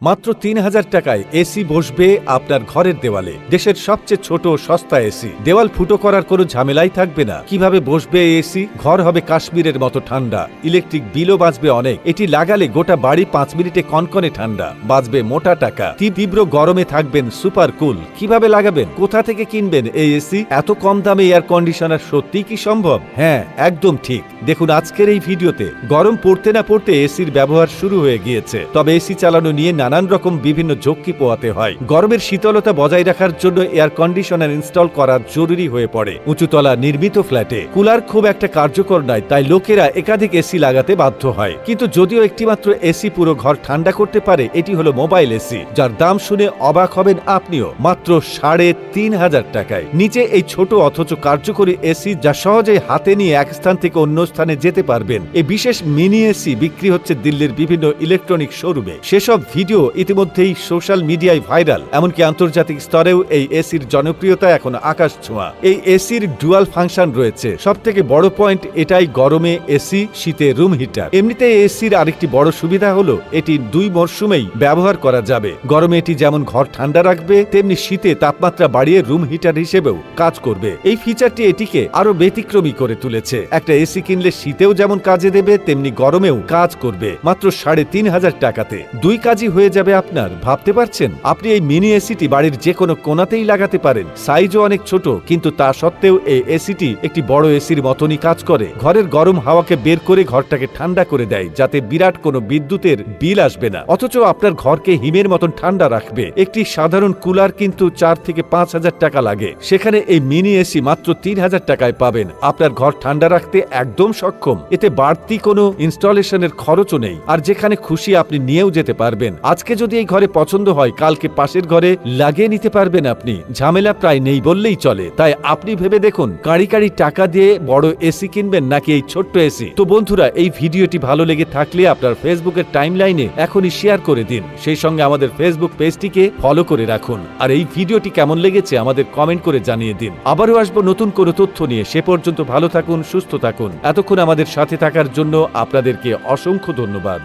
মাত্র ৩,০০০ টাকায় এসি বসবে আপনার ঘরের দেওয়ালে। দেশের সবচেয়ে ছোট ও সস্তা এসি। দেওয়াল ফুটো করার কোনো ঝামেলাই থাকবে না। কিভাবে বসবে এই এসি? ঘর হবে কাশ্মীরের মতো ঠান্ডা, ইলেকট্রিক বিলও বাঁচবে অনেক। এটি লাগালে গোটা বাড়ি ৫ মিনিটে কনকনে ঠান্ডা, বাঁচবে মোটা টাকা। তীব্র গরমে থাকবেন সুপার কুল। কিভাবে লাগাবেন, কোথা থেকে কিনবেন এই এসি? এত কম দামে এয়ার কন্ডিশনার সত্যিই কি সম্ভব? হ্যাঁ, একদম ঠিক। দেখুন আজকের এই ভিডিওতে। গরম পড়তে না পড়তে এসির ব্যবহার শুরু হয়ে গিয়েছে, তবে এসি চালানো নিয়ে নানান রকম বিভিন্ন ঝক্কি পোহাতে হয়। গরমের শীতলতা বজায় রাখার জন্য এয়ার কন্ডিশনার ইনস্টল করা জরুরি হয়ে পড়ে। উঁচুতলা নির্মিত ফ্ল্যাটে কুলার খুব একটা কার্যকর নয়, তাই লোকেরা একাধিক এসি লাগাতে বাধ্য হয়। কিন্তু যদিও একটিমাত্র এসি পুরো ঘর ঠান্ডা করতে পারে, এটি হলো মোবাইল এসি, যার দাম শুনে অবাক হবেন আপনিও। মাত্র ৩,৫০০ টাকায় নিচে এই ছোট অথচ কার্যকরী এসি, যা সহজেই হাতে নিয়ে এক স্থান থেকে অন্য স্থানে যেতে পারবেন। এই বিশেষ মিনি এসি বিক্রি হচ্ছে দিল্লির বিভিন্ন ইলেকট্রনিক শোরুমে। সেসব ভিডিও ইতিমধ্যেই সোশ্যাল মিডিয়ায় ভাইরাল। এমনকি আন্তর্জাতিক স্তরেও এই এসির জনপ্রিয়তা এখন আকাশ ছোঁয়া। এই এসির ডুয়াল ফাংশন রয়েছে। সবথেকে বড় পয়েন্ট এটাই, গরমে এসি, শীতে রুম হিটার। এমনিতে এসির আরেকটি বড় সুবিধা হলো এটি ২ মরশুমেই ব্যবহার করা যাবে। গরমে এটি যেমন ঘর ঠান্ডা রাখবে, তেমনি শীতে তাপমাত্রা বাড়িয়ে রুম হিটার হিসেবেও কাজ করবে। এই ফিচারটি এটিকে আরো ব্যতিক্রমী করে তুলেছে। একটা এসি কিনলে শীতেও যেমন কাজে দেবে, তেমনি গরমেও কাজ করবে। মাত্র ৩,৫০০ টাকাতে ২ কাজই হয়ে যাবে আপনার। ভাবতে পারছেন? আপনি এই মিনি এসিটি বাড়ির যে কোনো কোণাতেই লাগাতে পারেন। সাইজও অনেক ছোট, কিন্তু তা সত্ত্বেও এই এসিটি একটি বড় এসির মতনই কাজ করে। ঘরের গরম হাওয়াকে বের করে ঘরটাকে ঠান্ডা করে দেয়, যাতে বিরাট কোনো বিদ্যুতের বিল আসবে না, অথচ আপনার ঘরকে হিমের মতন ঠান্ডা রাখবে। একটি সাধারণ কুলার কিন্তু ৪ থেকে ৫,০০০ টাকা লাগে, সেখানে এই মিনি এসি মাত্র ৩,০০০ টাকায় পাবেন। আপনার ঘর ঠান্ডা রাখতে একদম সক্ষম। এতে বাড়তি কোনো ইনস্টলেশনের খরচও নেই, আর যেখানে খুশি আপনি নিয়েও যেতে পারবেন। আজকে যদি এই ঘরে পছন্দ হয়, কালকে পাশের ঘরে লাগিয়ে নিতে পারবেন আপনি। ঝামেলা প্রায় নেই বললেই চলে। তাই আপনি ভেবে দেখুন, কাঁড়ি কাঁড়ি টাকা দিয়ে বড় এসি কিনবেন নাকি এই ছোট্ট এসি। তো বন্ধুরা, এই ভিডিওটি ভালো লেগে থাকলে আপনার ফেসবুকের টাইমলাইনে এখনই শেয়ার করে দিন। সেই সঙ্গে আমাদের ফেসবুক পেজটিকে ফলো করে রাখুন। আর এই ভিডিওটি কেমন লেগেছে আমাদের কমেন্ট করে জানিয়ে দিন। আবারও আসবো নতুন কোনো তথ্য নিয়ে। সে পর্যন্ত ভালো থাকুন, সুস্থ থাকুন। এতক্ষণ আমাদের সাথে থাকার জন্য আপনাদেরকে অসংখ্য ধন্যবাদ।